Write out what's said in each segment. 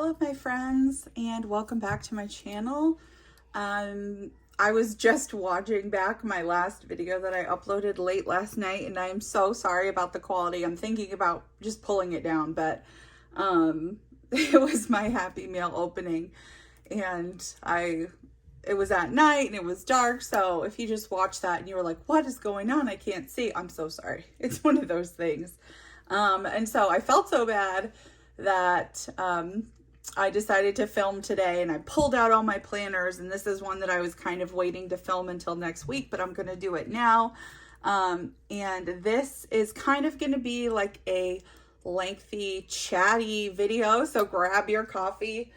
Hello my friends, and welcome back to my channel. I was just watching back my last video that I uploaded late last night, and I'm so sorry about the quality. I'm thinking about just pulling it down, but it was my Happy Meal opening, and it was at night and it was dark, so if you just watched that and you were like, what is going on? I can't see. I'm so sorry. It's one of those things. And so I felt so bad that I decided to film today, and I pulled out all my planners, and this is one that I was kind of waiting to film until next week, but I'm going to do it now. And this is kind of going to be like a lengthy, chatty video, so grab your coffee,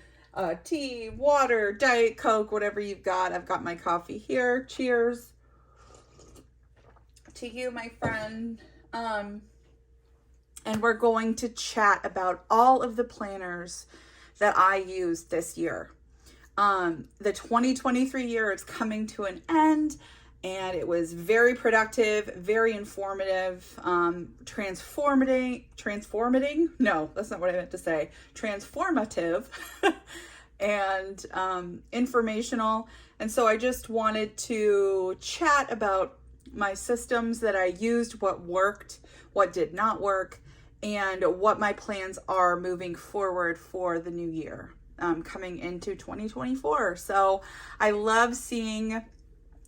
tea, water, Diet Coke, whatever you've got. I've got my coffee here. Cheers to you, my friend. And we're going to chat about all of the planners that I used this year. The 2023 year is coming to an end, and it was very productive, very informative, transformating. No, that's not what I meant to say. Transformative and informational. And so I just wanted to chat about my systems that I used, what worked, what did not work, and what my plans are moving forward for the new year, coming into 2024. So I love seeing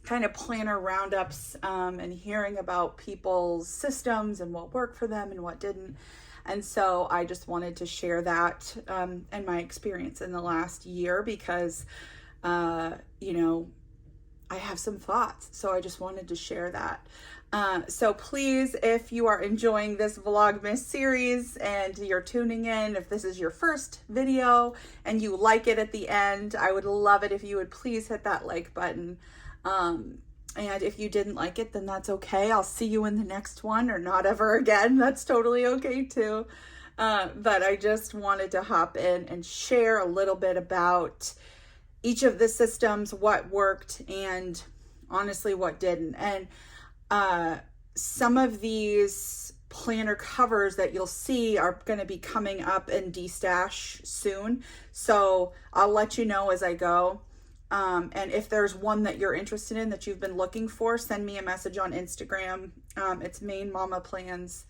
kind of planner roundups and hearing about people's systems and what worked for them and what didn't. And so I just wanted to share that and my experience in the last year because, you know, I have some thoughts. So I just wanted to share that. So please, if you are enjoying this Vlogmas series and you're tuning in, if this is your first video and you like it at the end, I would love it if you would please hit that like button. And if you didn't like it, then that's okay. I'll see you in the next one, or not ever again. That's totally okay too. But I just wanted to hop in and share a little bit about each of the systems, what worked, and honestly what didn't. And some of these planner covers that you'll see are going to be coming up in Destash soon. So I'll let you know as I go. And if there's one that you're interested in that you've been looking for, send me a message on Instagram. It's Main Mama Plans.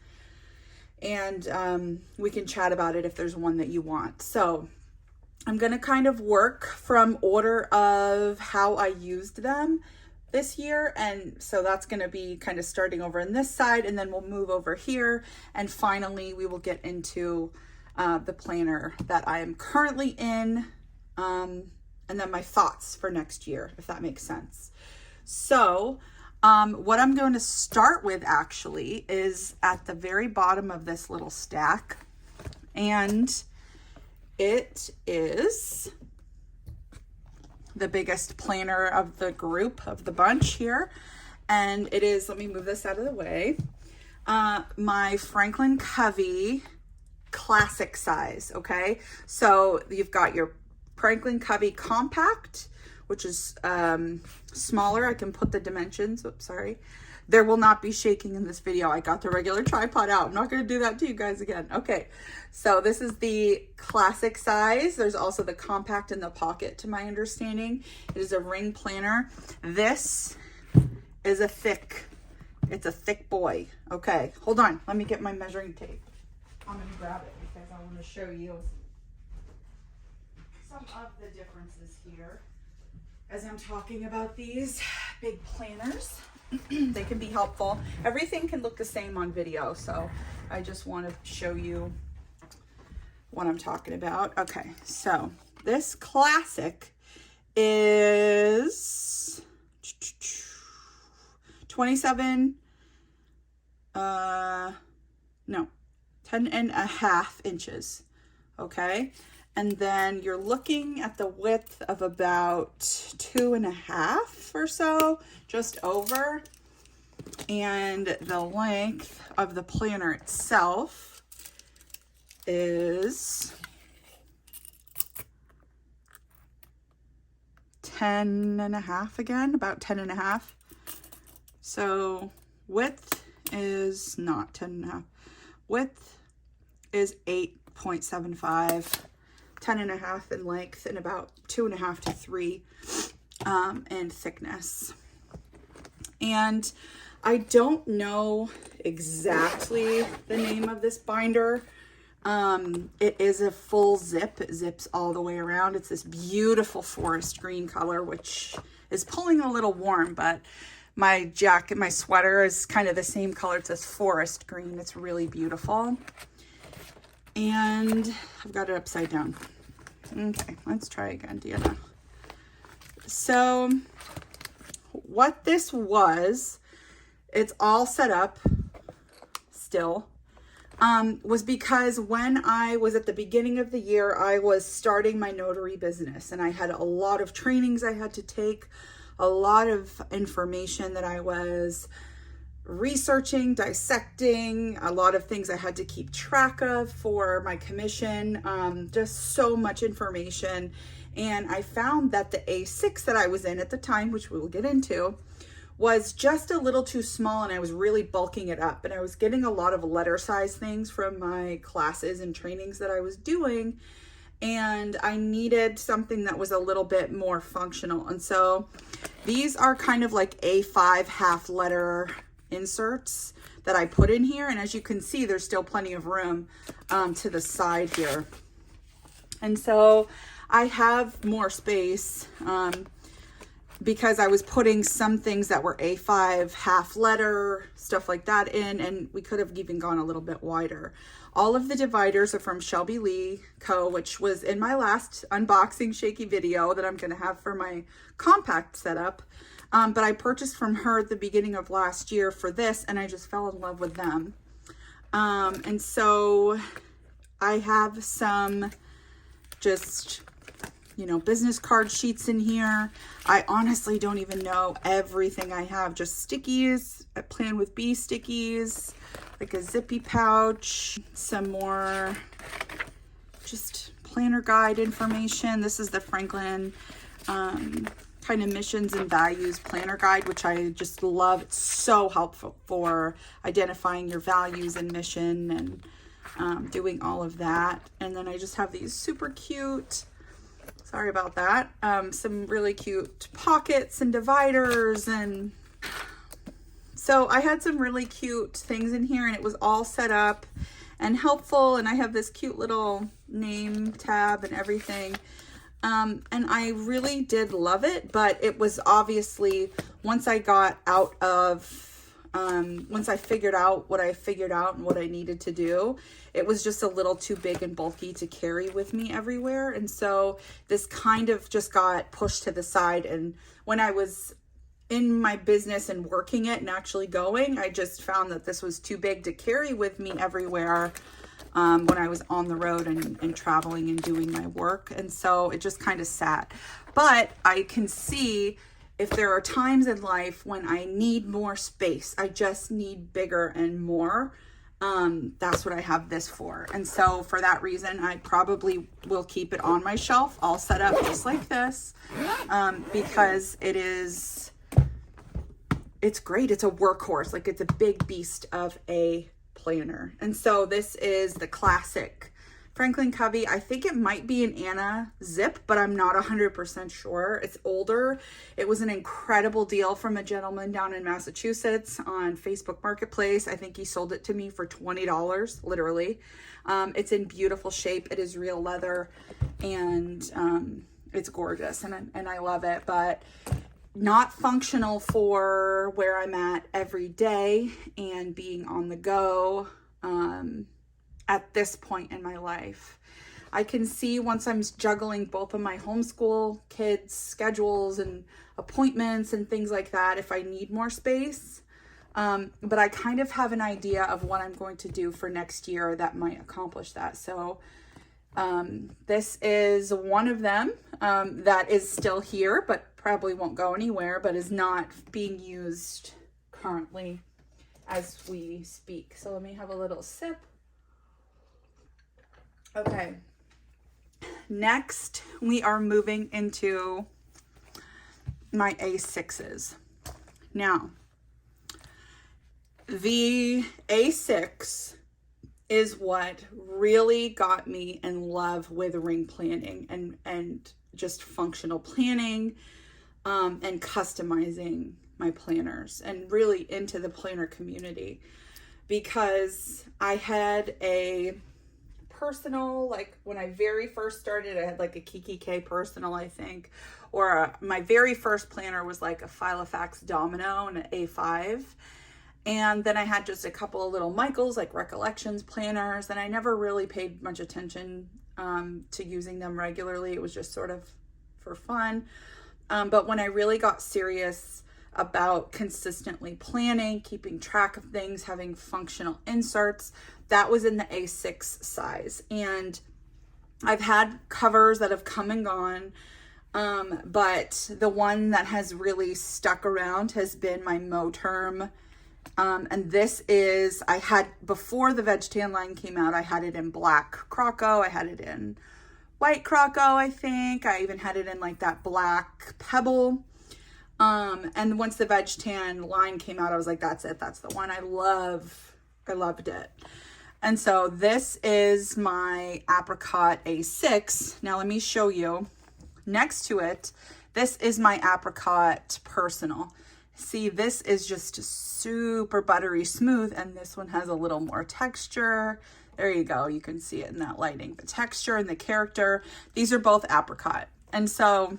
And we can chat about it if there's one that you want. So I'm going to kind of work from order of how I used them this year, and so that's going to be kind of starting over in this side, and then we'll move over here, and finally we will get into the planner that I am currently in, and then my thoughts for next year, if that makes sense. So what I'm going to start with actually is at the very bottom of this little stack, and it is the biggest planner of the group, of the bunch here. And it is, let me move this out of the way, my Franklin Covey classic size, okay? So you've got your Franklin Covey compact, which is smaller. I can put the dimensions, oops, sorry. There will not be shaking in this video. I got the regular tripod out. I'm not going to do that to you guys again. Okay, so this is the classic size. There's also the compact in the pocket, to my understanding. It is a ring planner. This is it's a thick boy. Okay, hold on. Let me get my measuring tape. I'm going to grab it because I want to show you some of the differences here as I'm talking about these big planners. They can be helpful. Everything can look the same on video, so I just want to show you what I'm talking about. Okay, so this classic is 10.5 inches. Okay, and then you're looking at the width of about 2.5 or so, just over. And the length of the planner itself is 10.5 again, about 10.5. So width is not 10.5. Width is 8.75. 10.5 in length and about 2.5 to 3 in thickness. And I don't know exactly the name of this binder. It is a full zip. It zips all the way around. It's this beautiful forest green color, which is pulling a little warm, but my jacket, my sweater is kind of the same color. It's this forest green. It's really beautiful. And I've got it upside down. Okay, let's try again, Deanna. So what this was, it's all set up still, was because when I was at the beginning of the year, I was starting my notary business and I had a lot of trainings I had to take, a lot of information that I was researching, dissecting, a lot of things I had to keep track of for my commission, just so much information. And I found that the A6 that I was in at the time, which we will get into, was just a little too small, and I was really bulking it up. And I was getting a lot of letter size things from my classes and trainings that I was doing, and I needed something that was a little bit more functional. And so these are kind of like A5 half letter inserts that I put in here, and as you can see, there's still plenty of room to the side here. And so I have more space because I was putting some things that were A5 half letter, stuff like that in, and we could have even gone a little bit wider. All of the dividers are from Shelby Lee Co., which was in my last unboxing shaky video that I'm going to have for my compact setup. But I purchased from her at the beginning of last year for this, and I just fell in love with them. And so I have some just, you know, business card sheets in here. I honestly don't even know everything I have. Just stickies, a Plan with B stickies, like a zippy pouch, some more just planner guide information. This is the Franklin kind of missions and values planner guide, which I just love. It's so helpful for identifying your values and mission and doing all of that. And then I just have these super cute, sorry about that, some really cute pockets and dividers. And so I had some really cute things in here, and it was all set up and helpful. And I have this cute little name tab and everything. And I really did love it, but it was obviously, once I got out of, once I figured out what I figured out and what I needed to do, it was just a little too big and bulky to carry with me everywhere. And so this kind of just got pushed to the side. And when I was in my business and working it and actually going, I just found that this was too big to carry with me everywhere. When I was on the road and traveling and doing my work. And so it just kind of sat. But I can see if there are times in life when I need more space, I just need bigger and more. That's what I have this for. And so for that reason, I probably will keep it on my shelf all set up just like this, because it's great. It's a workhorse. Like, it's a big beast of a planner. And so this is the classic Franklin Covey. I think it might be an Anna zip, but I'm not 100% sure. It's older. It was an incredible deal from a gentleman down in Massachusetts on Facebook Marketplace. I think he sold it to me for $20, literally. It's in beautiful shape. It is real leather, and it's gorgeous, and I love it, but not functional for where I'm at every day and being on the go at this point in my life. I can see once I'm juggling both of my homeschool kids' schedules and appointments and things like that, if I need more space. But I kind of have an idea of what I'm going to do for next year that might accomplish that. So this is one of them that is still here, but probably won't go anywhere, but is not being used currently as we speak. So let me have a little sip. Okay. Next, we are moving into my A6s. Now, the A6 is what really got me in love with ring planning and just functional planning, and customizing my planners, and really into the planner community, because I had a personal, like when I very first started, I had like a Kiki K personal, I think, or my very first planner was like a Filofax Domino and an A5. And then I had just a couple of little Michaels, like Recollections planners, and I never really paid much attention to using them regularly. It was just sort of for fun. But when I really got serious about consistently planning, keeping track of things, having functional inserts, that was in the A6 size. And I've had covers that have come and gone, but the one that has really stuck around has been my Moterm. And this is, I had, before the veg tan line came out, I had it in black Croco. I had it in white Croco, I think. I even had it in like that black pebble. And once the veg tan line came out, I was like, that's it. That's the one I loved it. And so this is my Apricot A6. Now let me show you. Next to it, this is my Apricot Personal. See, this is just super buttery smooth, and this one has a little more texture. There you go. You can see it in that lighting. The texture and the character. These are both Apricot. And so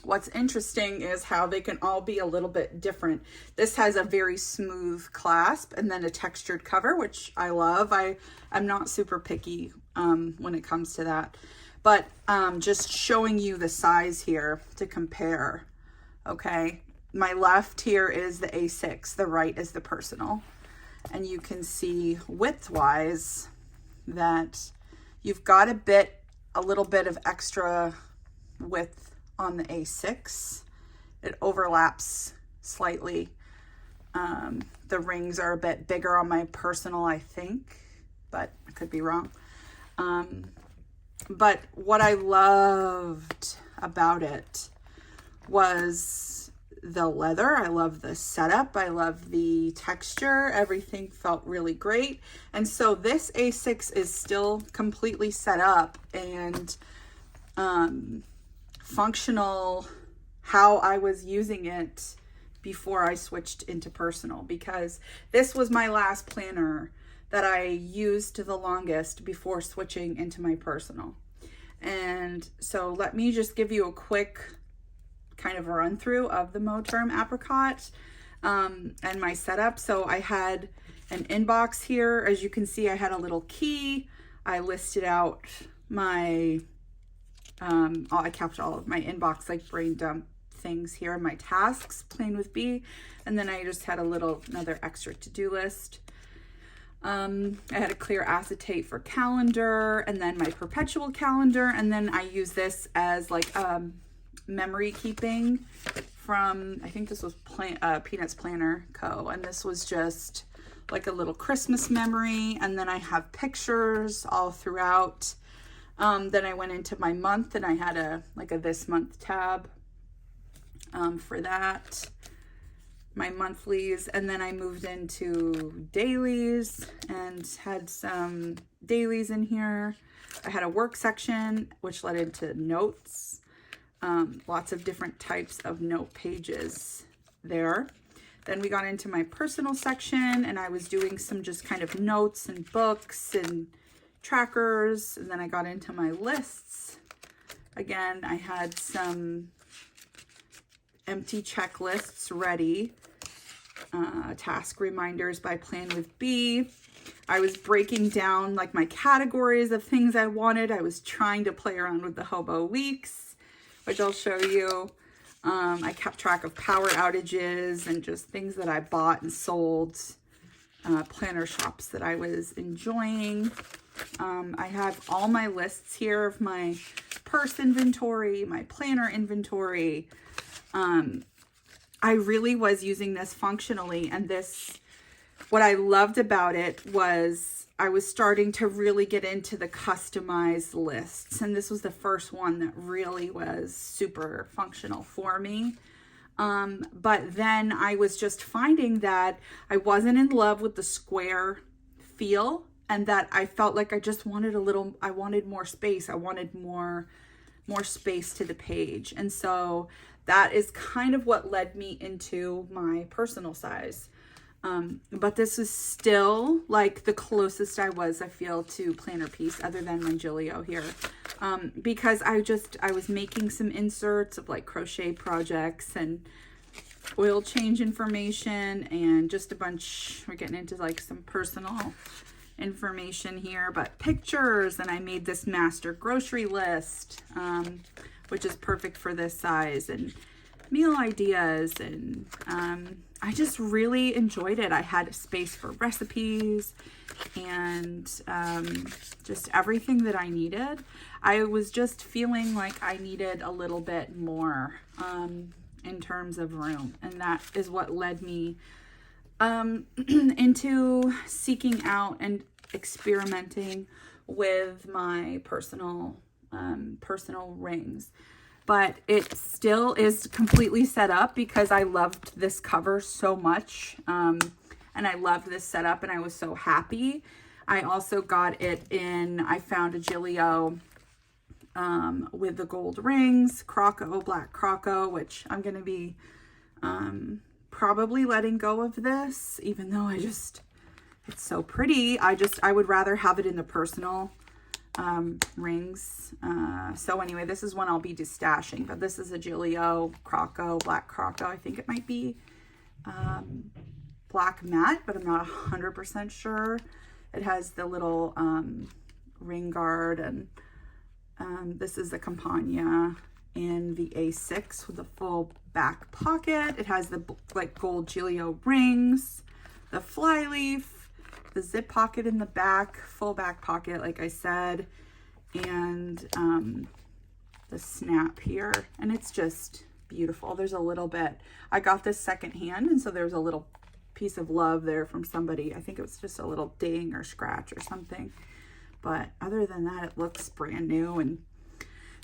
what's interesting is how they can all be a little bit different. This has a very smooth clasp and then a textured cover, which I love. I'm not super picky when it comes to that. But just showing you the size here to compare, okay? My left here is the A6, the right is the Personal. And you can see width-wise that you've got a little bit of extra width on the A6. It overlaps slightly. The rings are a bit bigger on my Personal, I think, but I could be wrong. But what I loved about it was the leather. I love the setup. I love the texture. Everything felt really great. And so this A6 is still completely set up and functional how I was using it before I switched into Personal, because this was my last planner that I used the longest before switching into my Personal. And so let me just give you a quick kind of a run through of the Moterm Apricot and my setup. So I had an inbox here. As you can see, I had a little key. I listed out my, I kept all of my inbox like brain dump things here, my tasks, Plan with B. And then I just had another extra to-do list. I had a clear acetate for calendar, and then my perpetual calendar. And then I use this as like, memory keeping from, I think this was Peanuts Planner Co. And this was just like a little Christmas memory. And then I have pictures all throughout. Then I went into my month and I had a this month tab for that, my monthlies. And then I moved into dailies and had some dailies in here. I had a work section, which led into notes. Lots of different types of note pages there. Then we got into my personal section, and I was doing some just kind of notes and books and trackers. And then I got into my lists. Again, I had some empty checklists ready. Task reminders by Plan with B. I was breaking down like my categories of things I wanted. I was trying to play around with the Hobonichi Weeks, which I'll show you. I kept track of power outages and just things that I bought and sold, planner shops that I was enjoying. I have all my lists here of my purse inventory, my planner inventory. I really was using this functionally, and what I loved about it was I was starting to really get into the customized lists, and this was the first one that really was super functional for me. But then I was just finding that I wasn't in love with the square feel and that I felt like I just wanted I wanted more space. I wanted more space to the page. And so that is kind of what led me into my personal size. But this is still like the closest I feel, to planner piece, other than my Gillio here. Because I was making some inserts of like crochet projects and oil change information and just a bunch. We're getting into like some personal information here, but pictures. And I made this master grocery list, which is perfect for this size, and meal ideas. And I just really enjoyed it. I had space for recipes and just everything that I needed. I was just feeling like I needed a little bit more in terms of room, and that is what led me into seeking out and experimenting with my personal rings. But it still is completely set up because I loved this cover so much, and I loved this setup, and I was so happy. I also got it in, I found a Gillio with the gold rings, Croco, Black Croco, which I'm going to be probably letting go of this, even though it's so pretty. I would rather have it in the personal rings. So anyway, this is one I'll be destashing, but this is a Gillio Croco, Black Croco. I think it might be black matte, but I'm not 100% sure. It has the little ring guard, and this is the Compagna in the A6 with the full back pocket. It has the like gold Gillio rings, the flyleaf, the zip pocket in the back, full back pocket, like I said, and the snap here. And it's just beautiful. There's a little bit, I got this secondhand, and so there's a little piece of love there from somebody. I think it was just a little ding or scratch or something. But other than that, it looks brand new and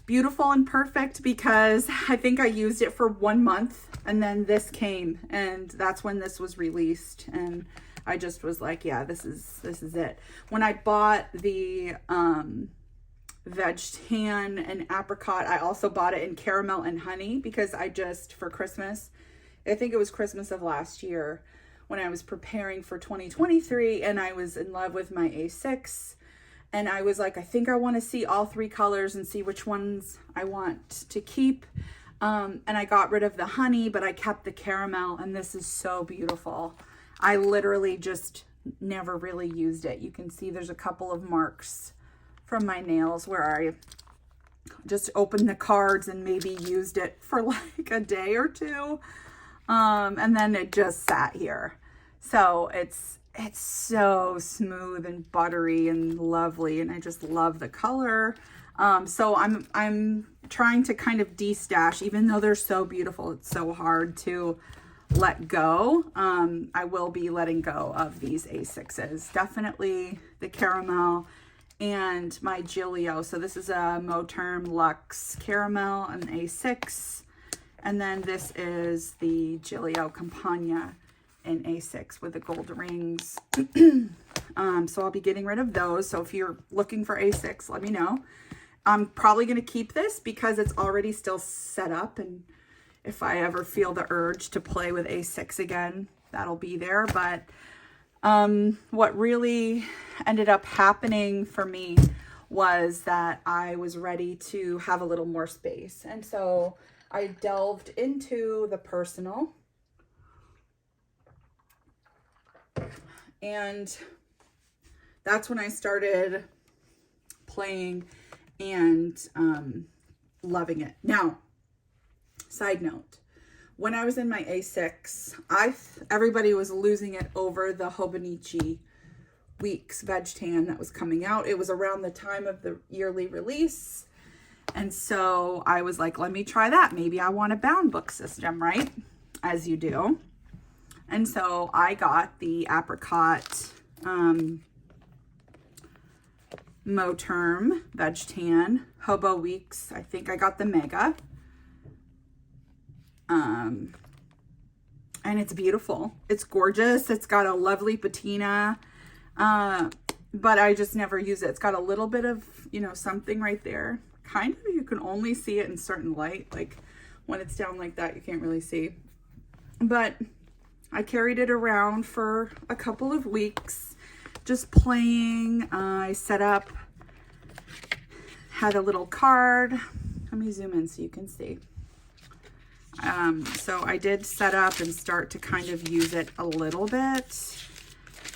beautiful and perfect, because I think I used it for 1 month, and then this came, and that's when this was released, and I just was like, yeah, this is it. When I bought the veg tan and apricot, I also bought it in caramel and honey, because I just, for Christmas, I think it was Christmas of last year, when I was preparing for 2023, and I was in love with my A6, and I was like, I think I want to see all 3 colors and see which ones I want to keep. And I got rid of the honey, but I kept the caramel, and this is so beautiful. I literally just never really used it. You can see there's a couple of marks from my nails where I just opened the cards and maybe used it for like a day or two. And then it just sat here. So it's so smooth and buttery and lovely, and I just love the color. So I'm trying to kind of destash, even though they're so beautiful. It's so hard to let go. I will be letting go of these A6s, definitely the caramel and my Gillio. So this is a Moterm Luxe caramel and A6, and then this is the Gillio Compagna in A6 with the gold rings. So I'll be getting rid of those. So if you're looking for A6, let me know. I'm probably going to keep this because it's already still set up, and if I ever feel the urge to play with A6 again, that'll be there. But what really ended up happening for me was that I was ready to have a little more space, and so I delved into the personal. And that's when I started playing and loving it. Now, side note, when I was in my A6, everybody was losing it over the Hobonichi Weeks veg tan that was coming out. It was around the time of the yearly release. And so I was like, let me try that. Maybe I want a bound book system, right? As you do. And so I got the Apricot Moterm Veg Tan Hobo Weeks. I think I got the Mega. And it's beautiful. It's gorgeous. It's got a lovely patina. but I just never use it. It's got a little bit of, you know, something right there. Kind of, you can only see it in certain light. Like when it's down like that, you can't really see. But I carried it around for a couple of weeks, just playing. I set up, had a little card. Let me zoom in so you can see. So I did set up and start to kind of use it a little bit,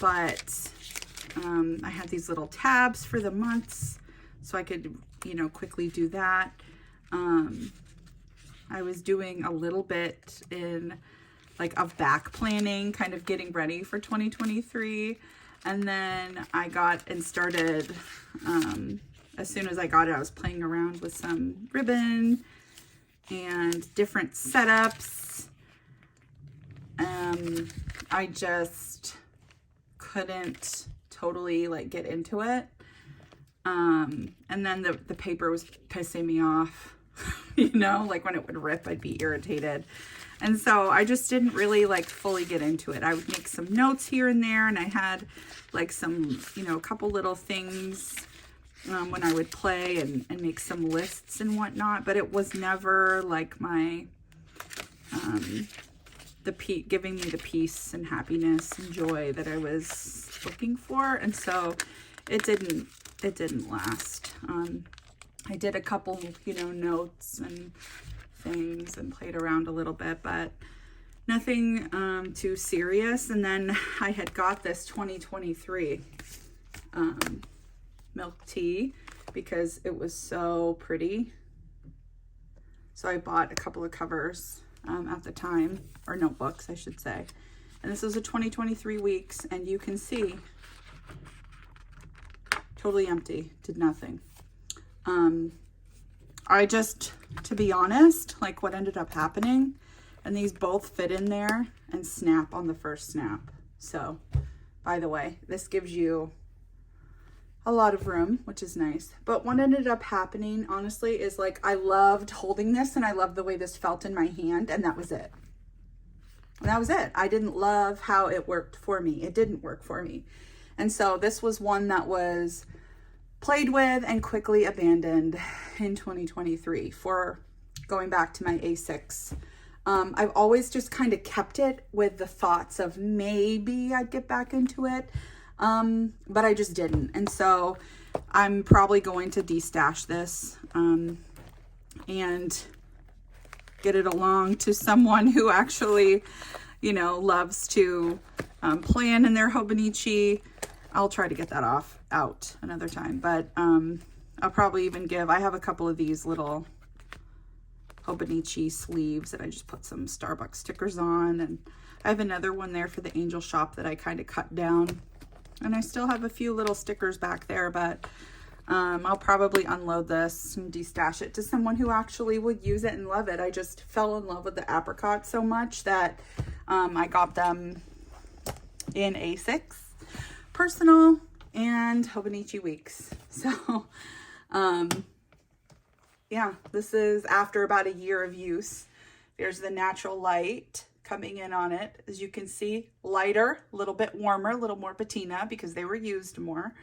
but I had these little tabs for the months so I could, you know, quickly do that. I was doing a little bit in like of back planning, kind of getting ready for 2023. And then I got and started, as soon as I got it, I was playing around with some ribbon and different setups. I just couldn't totally like get into it. And then the paper was pissing me off, you know, like when it would rip, I'd be irritated. And so I just didn't really like fully get into it. I would make some notes here and there, and I had like some, you know, a couple little things when I would play and make some lists and whatnot, but it was never like my, giving me the peace and happiness and joy that I was looking for. And so it didn't last. I did a couple, you know, notes and things and played around a little bit, but nothing too serious. And then I had got this 2023 milk tea because it was so pretty. So I bought a couple of covers at the time, or notebooks, I should say. And this was a 2023 weeks, and you can see totally empty, did nothing. I just, to be honest, like what ended up happening, and these both fit in there and snap on the first snap. So, by the way, this gives you a lot of room, which is nice. But what ended up happening, honestly, is like I loved holding this and I loved the way this felt in my hand, and that was it. And that was it. I didn't love how it worked for me. It didn't work for me. And so this was one that was played with and quickly abandoned in 2023 for going back to my A6. I've always just kind of kept it with the thoughts of maybe I'd get back into it. But I just didn't. And so I'm probably going to destash this, and get it along to someone who actually, you know, loves to, plan in their Hobonichi. I'll try to get that out another time, but, I'll probably even I have a couple of these little Hobonichi sleeves that I just put some Starbucks stickers on, and I have another one there for the Angel Shop that I kind of cut down. And I still have a few little stickers back there, but I'll probably unload this and destash it to someone who actually would use it and love it. I just fell in love with the Apricot so much that I got them in A6 Personal and Hobonichi Weeks. So yeah, this is after about a year of use. There's the natural light coming in on it. As you can see, lighter, a little bit warmer, a little more patina because they were used more.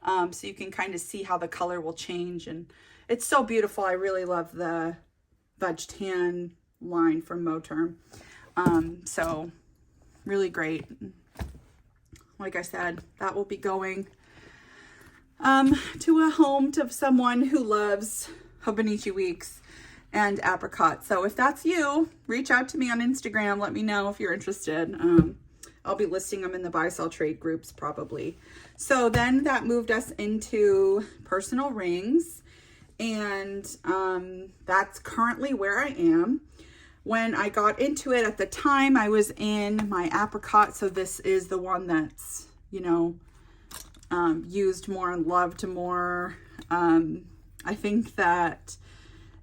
So you can kind of see how the color will change, and it's so beautiful. I really love the Veg Tan line from Moterm. So really great. Like I said, that will be going to a home to someone who loves Hobonichi Weeks and Apricot. So if that's you, reach out to me on Instagram. Let me know if you're interested. I'll be listing them in the buy sell trade groups probably. So then that moved us into personal rings, and that's currently where I am. When I got into it at the time, I was in my Apricot. So this is the one that's, you know, used more and loved more. I think that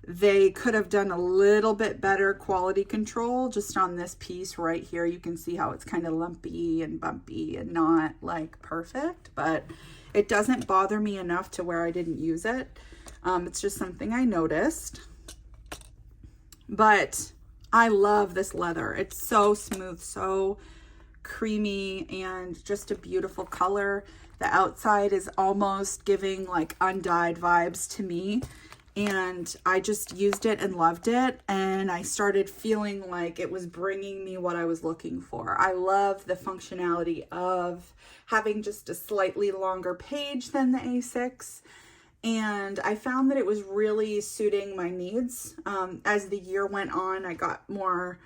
they could have done a little bit better quality control just on this piece right here. You can see how it's kind of lumpy and bumpy and not like perfect, but it doesn't bother me enough to where I didn't use it. It's just something I noticed. But I love this leather. It's so smooth, so creamy and just a beautiful color. The outside is almost giving like undyed vibes to me. And I just used it and loved it. And I started feeling like it was bringing me what I was looking for. I love the functionality of having just a slightly longer page than the A6. And I found that it was really suiting my needs. As the year went on, I got more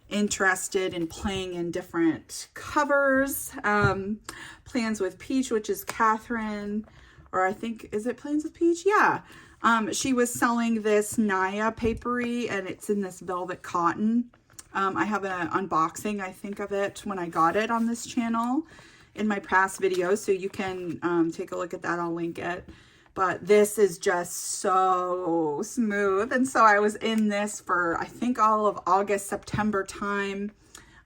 interested in playing in different covers. Plans with Peach, which is Catherine, or I think, is it Plans with Peach? Yeah. She was selling this Naya Paperie, and it's in this velvet cotton. I have an unboxing, I think, of it when I got it on this channel in my past videos, so you can take a look at that. I'll link it. But this is just so smooth. And so I was in this for, I think, all of August, September time.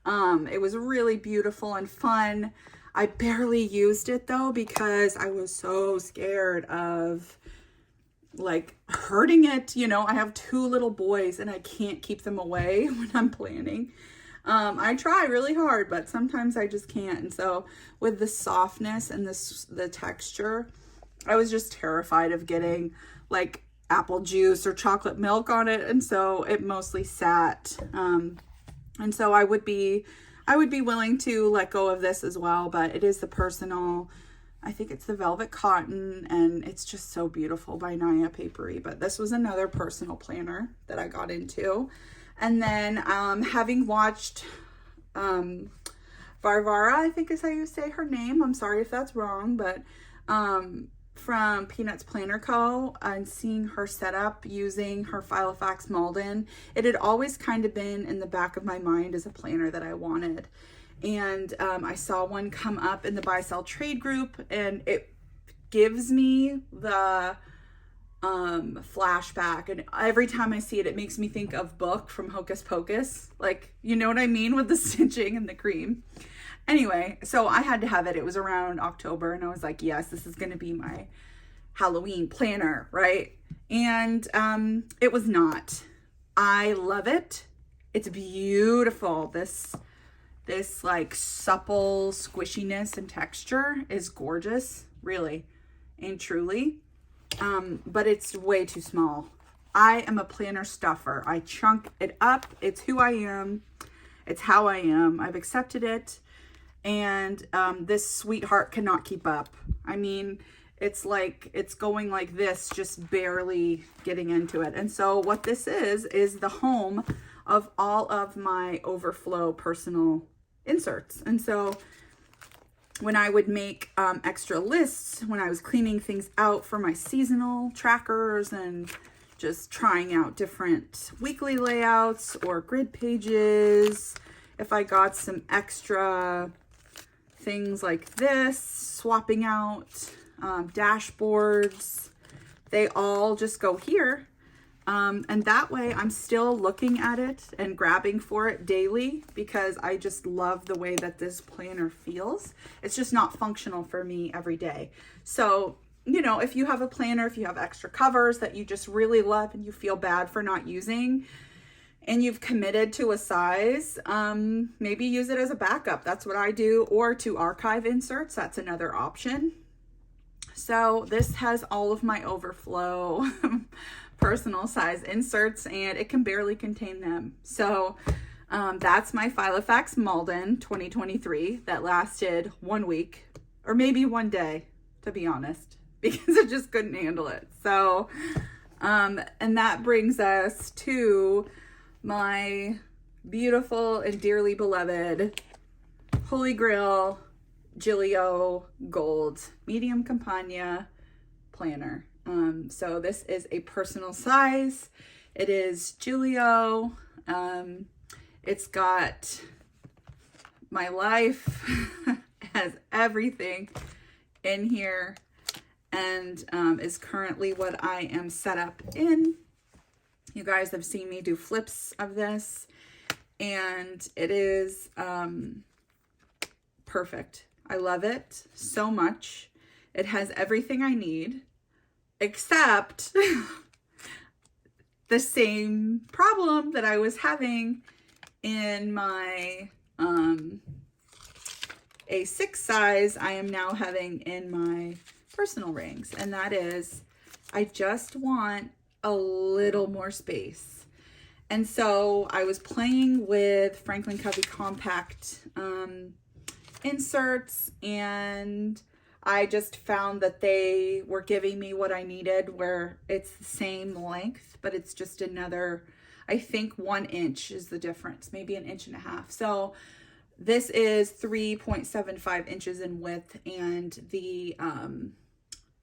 It was really beautiful and fun. I barely used it though, because I was so scared of like hurting it. You know, I have 2 little boys and I can't keep them away when I'm planning. I try really hard, but sometimes I just can't. And so with the softness and the texture, I was just terrified of getting like apple juice or chocolate milk on it. And so it mostly sat. And so I would be willing to let go of this as well, but it is the personal, I think it's the velvet cotton, and it's just so beautiful by Naya Paperie. But this was another personal planner that I got into. And then having watched Varvara, I think is how you say her name. I'm sorry if that's wrong, but from Peanuts Planner Co. and seeing her setup using her Filofax Malden, it had always kind of been in the back of my mind as a planner that I wanted. And I saw one come up in the buy sell trade group, and it gives me the flashback, and every time I see it, it makes me think of Book from Hocus Pocus, like, you know what I mean, with the stitching and the cream. Anyway, so I had to have it. It was around October, and I was like, yes, this is going to be my Halloween planner, right? And it was not. I love it. It's beautiful. This like supple squishiness and texture is gorgeous, really and truly. But it's way too small. I am a planner stuffer. I chunk it up. It's who I am. It's how I am. I've accepted it. And this sweetheart cannot keep up. I mean, it's like, it's going like this, just barely getting into it. And so what this is the home of all of my overflow personal inserts. And so when I would make extra lists, when I was cleaning things out for my seasonal trackers and just trying out different weekly layouts or grid pages, if I got some extra things like this, swapping out dashboards, they all just go here. And that way I'm still looking at it and grabbing for it daily, because I just love the way that this planner feels. It's just not functional for me every day. So, you know, if you have a planner, if you have extra covers that you just really love and you feel bad for not using, and you've committed to a size, maybe use it as a backup. That's what I do. Or to archive inserts, that's another option. So this has all of my overflow personal size inserts, and it can barely contain them. So that's my Filofax Malden 2023 that lasted 1 week, or maybe 1 day, to be honest, because it just couldn't handle it. So, and that brings us to my beautiful and dearly beloved Holy Grail Gillio Gold Medium Compagna planner. So this is a personal size. It is Gillio. It's got my life, has everything in here, and is currently what I am set up in. You guys have seen me do flips of this, and it is perfect. I love it so much. It has everything I need, except the same problem that I was having in my A6 size I am now having in my personal rings. And that is, I just want a little more space. And so I was playing with Franklin Covey compact inserts, and I just found that they were giving me what I needed, where it's the same length, but it's just another, I think 1 inch is the difference, maybe 1.5 inches. So this is 3.75 inches in width, and the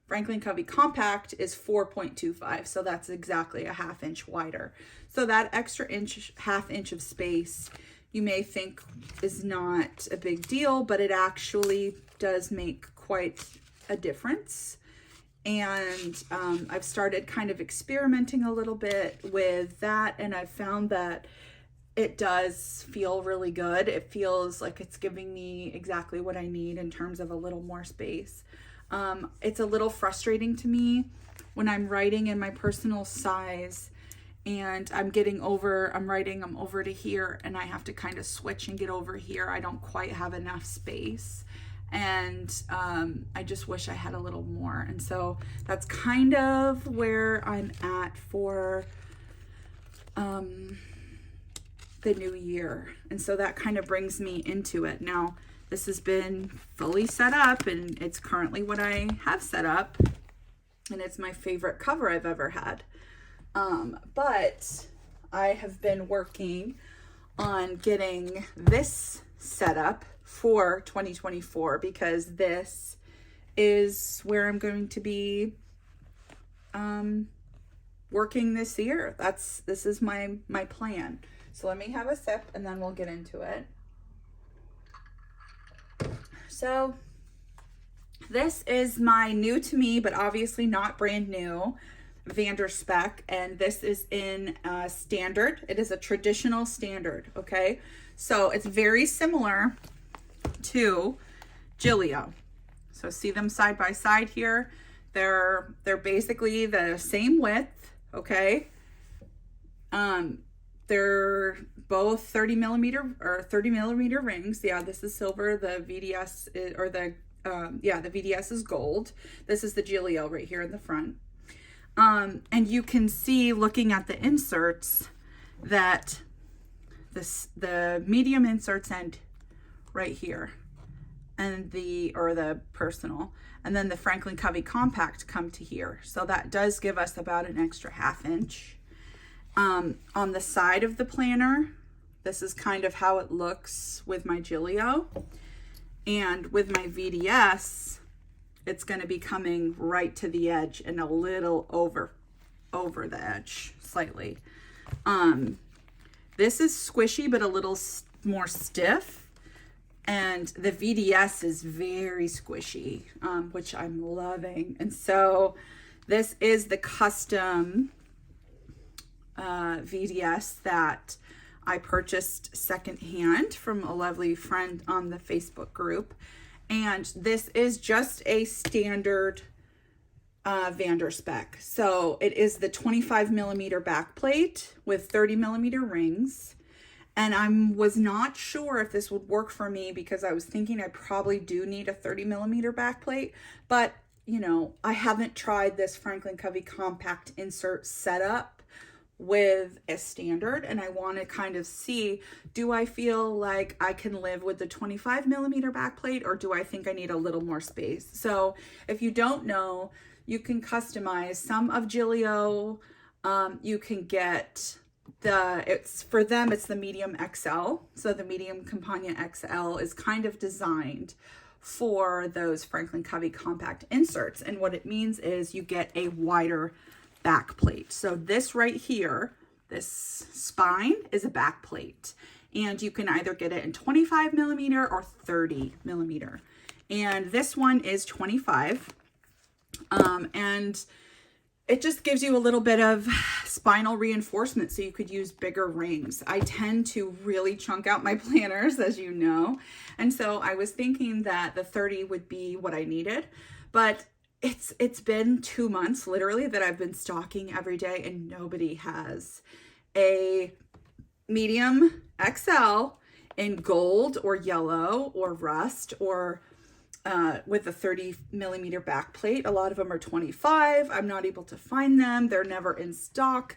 Franklin Covey compact is 4.25. So that's exactly a 1/2 inch wider. So that extra inch, 1/2 inch of space, you may think is not a big deal, but it actually does make quite a difference. And I've started kind of experimenting a little bit with that, and I've found that it does feel really good. It feels like it's giving me exactly what I need in terms of a little more space. It's a little frustrating to me when I'm writing in my personal size and I'm writing, I'm over to here, and I have to kind of switch and get over here. I don't quite have enough space. And I just wish I had a little more. And so that's kind of where I'm at for the new year. And so that kind of brings me into it. Now, this has been fully set up, and it's currently what I have set up, and it's my favorite cover I've ever had. But I have been working on getting this set up for 2024, because this is where I'm going to be working this year. This is my plan. So let me have a sip and then we'll get into it. So this is my new to me, but obviously not brand new, Spek, and this is in standard. It is a traditional standard, okay? So it's very similar to Gillio. So see them side by side here. They're basically the same width, okay? They're both 30 millimeter rings. Yeah, this is silver. The VDS the VDS is gold. This is the Gillio right here in the front. And you can see, looking at the inserts, that the medium inserts end right here, and the personal, and then the Franklin Covey compact come to here. So that does give us about an extra 1/2 inch. On the side of the planner, this is kind of how it looks with my Gillio, and with my VDS, it's going to be coming right to the edge and a little over the edge slightly. This is squishy, but a little more stiff, and the VDS is very squishy, which I'm loving. And so this is the custom VDS that I purchased secondhand from a lovely friend on the Facebook group. And this is just a standard Spek. So it is the 25 millimeter back plate with 30 millimeter rings. And I was not sure if this would work for me, because I was thinking I probably do need a 30 millimeter back plate. But, you know, I haven't tried this Franklin Covey compact insert setup with a standard, and I want to kind of see, do I feel like I can live with the 25 millimeter back plate, or do I think I need a little more space? So if you don't know, you can customize some of Gillio. You can get for them it's the medium XL. So the medium Compagna XL is kind of designed for those Franklin Covey compact inserts, and what it means is you get a wider back plate. So this right here, this spine, is a back plate, and you can either get it in 25 millimeter or 30 millimeter, and this one is 25. And it just gives you a little bit of spinal reinforcement, so you could use bigger rings. I tend to really chunk out my planners, as you know, and so I was thinking that the 30 would be what I needed, but it's been 2 months literally that I've been stalking every day, and nobody has a medium XL in gold or yellow or rust or with a 30mm back plate. A lot of them are 25. I'm not able to find them. They're never in stock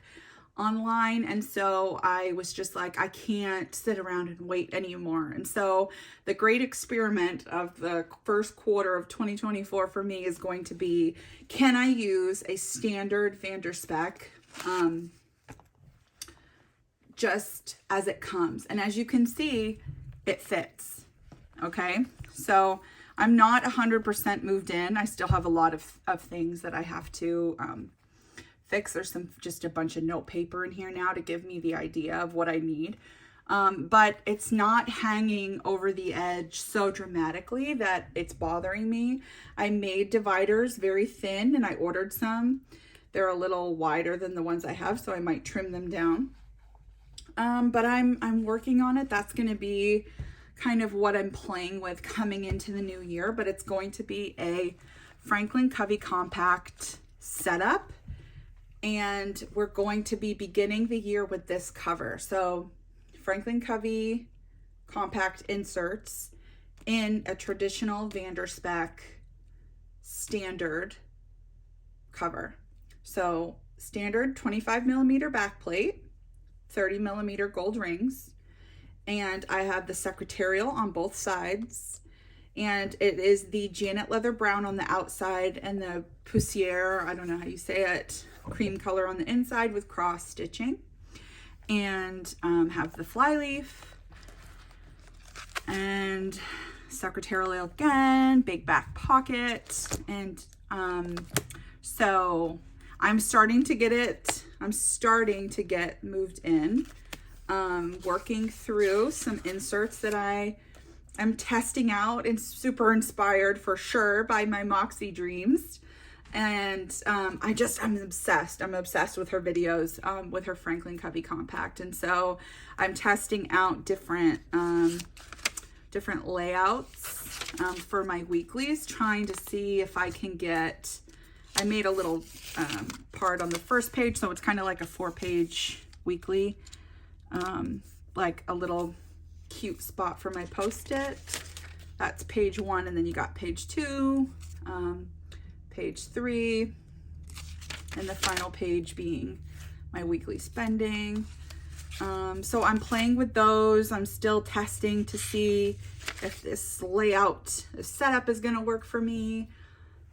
online. And so I was just like, I can't sit around and wait anymore. And so the great experiment of the first quarter of 2024 for me is going to be, can I use a standard Spek just as it comes? And as you can see, it fits. Okay, so I'm not 100% moved in. I still have a lot of things that I have to fix. There's just a bunch of note paper in here now to give me the idea of what I need. But it's not hanging over the edge so dramatically that it's bothering me. I made dividers very thin and I ordered some. They're a little wider than the ones I have, so I might trim them down. But I'm working on it. That's going to be kind of what I'm playing with coming into the new year, but it's going to be a Franklin Covey compact setup. And we're going to be beginning the year with this cover. So Franklin Covey compact inserts in a traditional Spek standard cover. So standard 25mm back plate, 30mm gold rings, and I have the secretarial on both sides, and it is the Janet leather brown on the outside and the Poussiere, I don't know how you say it, cream color on the inside with cross stitching, and have the flyleaf and secretarial again, big back pocket. And so I'm starting to get moved in, working through some inserts that I am testing out and super inspired for sure by my Moxie dreams. And I'm obsessed. I'm obsessed with her videos, with her Franklin Covey compact. And so I'm testing out different layouts for my weeklies, trying to see if I can get, I made a little part on the first page, so it's kind of like a 4-page weekly, like a little cute spot for my post-it. That's page 1, and then you got page 2, page 3, and the final page being my weekly spending. So I'm playing with those. I'm still testing to see if this layout, this setup is going to work for me.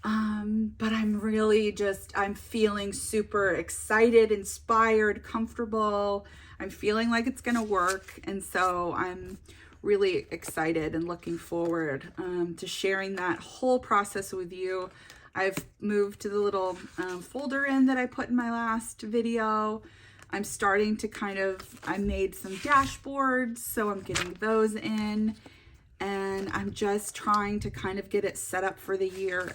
But I'm really I'm feeling super excited, inspired, comfortable. I'm feeling like it's going to work. And so I'm really excited and looking forward to sharing that whole process with you. I've moved to the little folder in that I put in my last video. I'm starting to I made some dashboards, so I'm getting those in, and I'm just trying to kind of get it set up for the year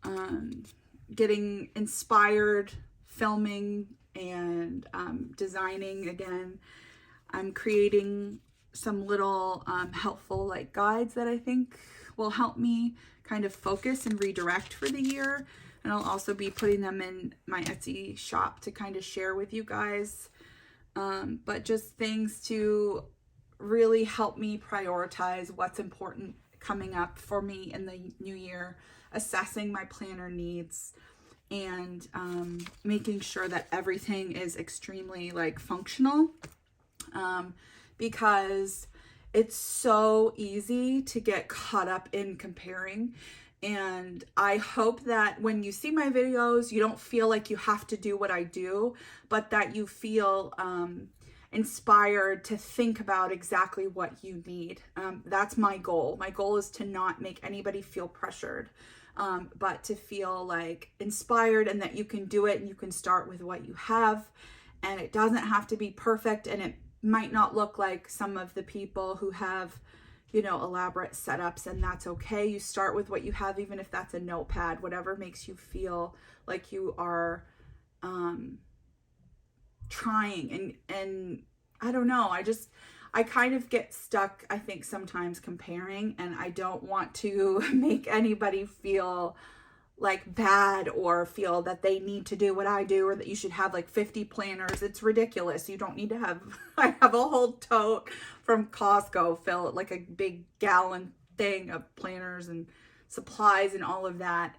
and getting inspired, filming and designing again. I'm creating some little helpful like guides that I think will help me kind of focus and redirect for the year. And I'll also be putting them in my Etsy shop to kind of share with you guys. But just things to really help me prioritize what's important coming up for me in the new year, assessing my planner needs, and making sure that everything is extremely like functional, because it's so easy to get caught up in comparing. And I hope that when you see my videos, you don't feel like you have to do what I do, but that you feel inspired to think about exactly what you need. That's my goal. My goal is to not make anybody feel pressured, but to feel like inspired and that you can do it, and you can start with what you have, and it doesn't have to be perfect, and it might not look like some of the people who have, you know, elaborate setups, and that's okay. You start with what you have, even if that's a notepad, whatever makes you feel like you are trying. And I don't know, I kind of get stuck, I think, sometimes comparing, and I don't want to make anybody feel like bad or feel that they need to do what I do, or that you should have like 50 planners. It's ridiculous. You don't need to have, I have a whole tote from Costco filled, like a big gallon thing of planners and supplies and all of that.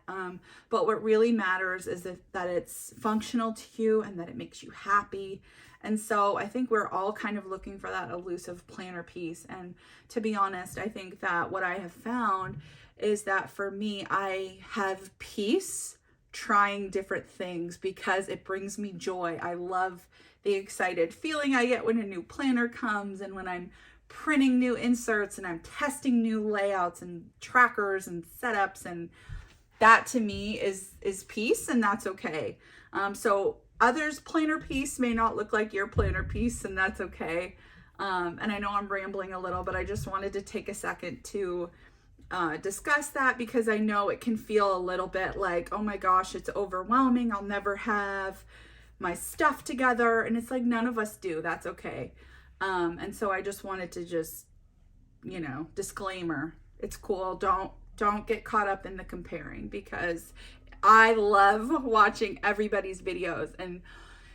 But what really matters is that it's functional to you and that it makes you happy. And so I think we're all kind of looking for that elusive planner piece. And to be honest, I think that what I have found is that for me, I have peace trying different things because it brings me joy. I love the excited feeling I get when a new planner comes, and when I'm printing new inserts and I'm testing new layouts and trackers and setups, and that to me is peace, and that's okay. So others' planner piece may not look like your planner piece, and that's okay. And I know I'm rambling a little, but I just wanted to take a second to discuss that, because I know it can feel a little bit like, oh my gosh, it's overwhelming. I'll never have my stuff together. And it's like, none of us do. That's okay. And so I just wanted to just, you know, disclaimer, it's cool. Don't get caught up in the comparing, because I love watching everybody's videos and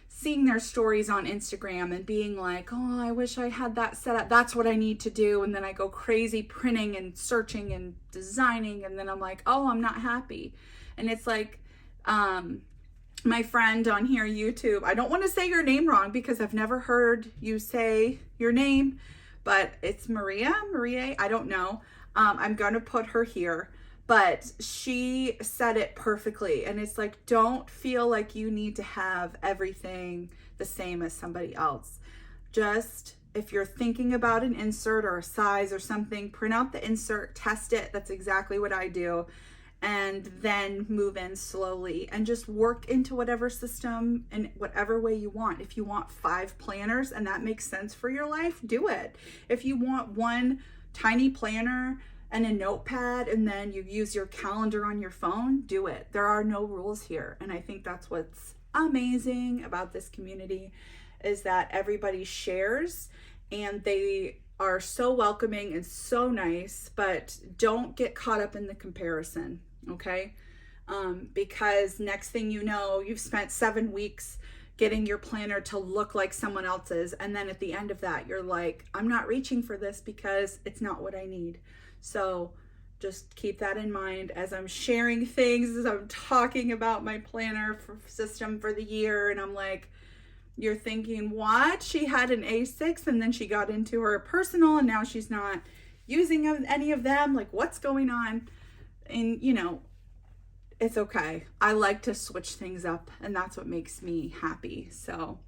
seeing their stories on Instagram and being like, oh, I wish I had that set up. That's what I need to do. And then I go crazy printing and searching and designing. And then I'm like, oh, I'm not happy. And it's like, my friend on here, YouTube, I don't want to say your name wrong because I've never heard you say your name, but it's Maria, I don't know. I'm going to put her here. But she said it perfectly. And it's like, don't feel like you need to have everything the same as somebody else. Just, if you're thinking about an insert or a size or something, print out the insert, test it. That's exactly what I do. And then move in slowly and just work into whatever system and whatever way you want. If you want 5 planners and that makes sense for your life, do it. If you want one tiny planner and a notepad and then you use your calendar on your phone, do it. There are no rules here. And I think that's what's amazing about this community, is that everybody shares and they are so welcoming and so nice, but don't get caught up in the comparison, okay? Because next thing you know, you've spent 7 weeks getting your planner to look like someone else's, and then at the end of that, you're like, I'm not reaching for this because it's not what I need. So just keep that in mind as I'm sharing things, as I'm talking about my planner system for the year. And I'm like, you're thinking, what? She had an A6 and then she got into her personal and now she's not using any of them. Like, what's going on? And, you know, it's okay. I like to switch things up, and that's what makes me happy. So